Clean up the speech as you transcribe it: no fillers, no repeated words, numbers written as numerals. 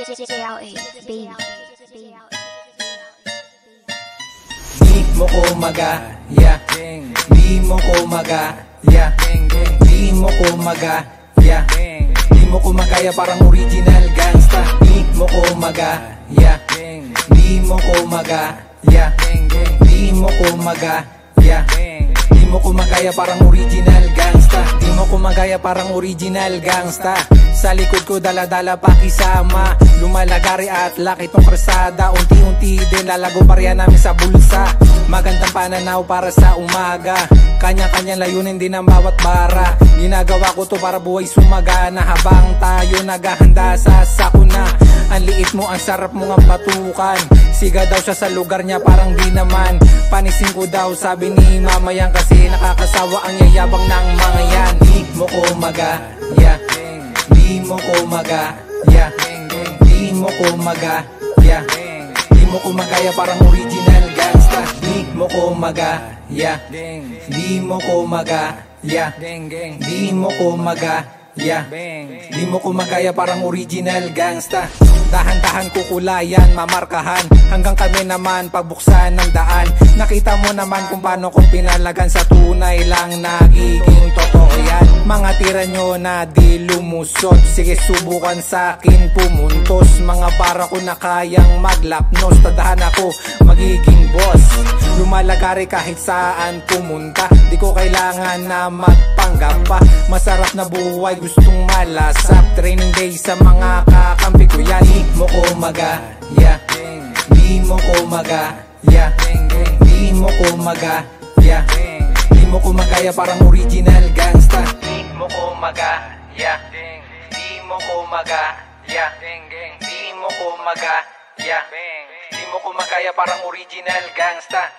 JLA, baby. Di mo ko magaya, di mo ko magaya, di mo ko magaya, di mo ko magaya parang original gangsta. Di mo ko magaya, di mo ko magaya, di mo ko magaya, di mo ko magaya parang original gangsta. Di mo ko magaya parang original gangsta. Sa likod ko dala-dala pakisama, lumalagari at laki tong krusada. Unti-unti din lalago barya namin sa bulsa. Magandang pananaw para sa umaga, kanya-kanyang layunin din ang bawat bara. Ginagawa ko to para buhay sumagana, habang tayo naghahanda sa sakuna. Ang liit mo, ang sarap mo nga batukan. Siga daw siya sa lugar niya parang di naman. Panisin ko daw sabi ni mamayan, kasi nakakasawa ang yayabang ng mga yan. Di mo ko magaya, di mo ko magaya, di mo ko magaya, di mo ko magaya parang original gangsta. Di mo ko magaya, di mo ko magaya, di mo ko magaya, di mo ko magaya parang original gangsta. Dahan-dahan kukulayan, mamarkahan, hanggang kami naman pagbuksan ng daan. Nakita mo naman kung paano kong pinalagan, sa tunay lang nagiging totoo yan. Mga tira nyo na di lumusot, sige subukan sa akin pumuntos. Mga bara ko na kayang maglapnos, tadahan ako magiging boss. Lumalagari kahit saan pumunta, di ko kailangan na magpanggap pa. Masarap na buhay, gustong malasap. Training day sa mga kakampi ko yan. Di mo ko magaya, di mo ko magaya, di mo ko magaya, di mo ko magaya parang original gangsta. Di mo ko magaya, di mo ko magaya, di mo ko magaya, di mo ko magaya parang original gangsta.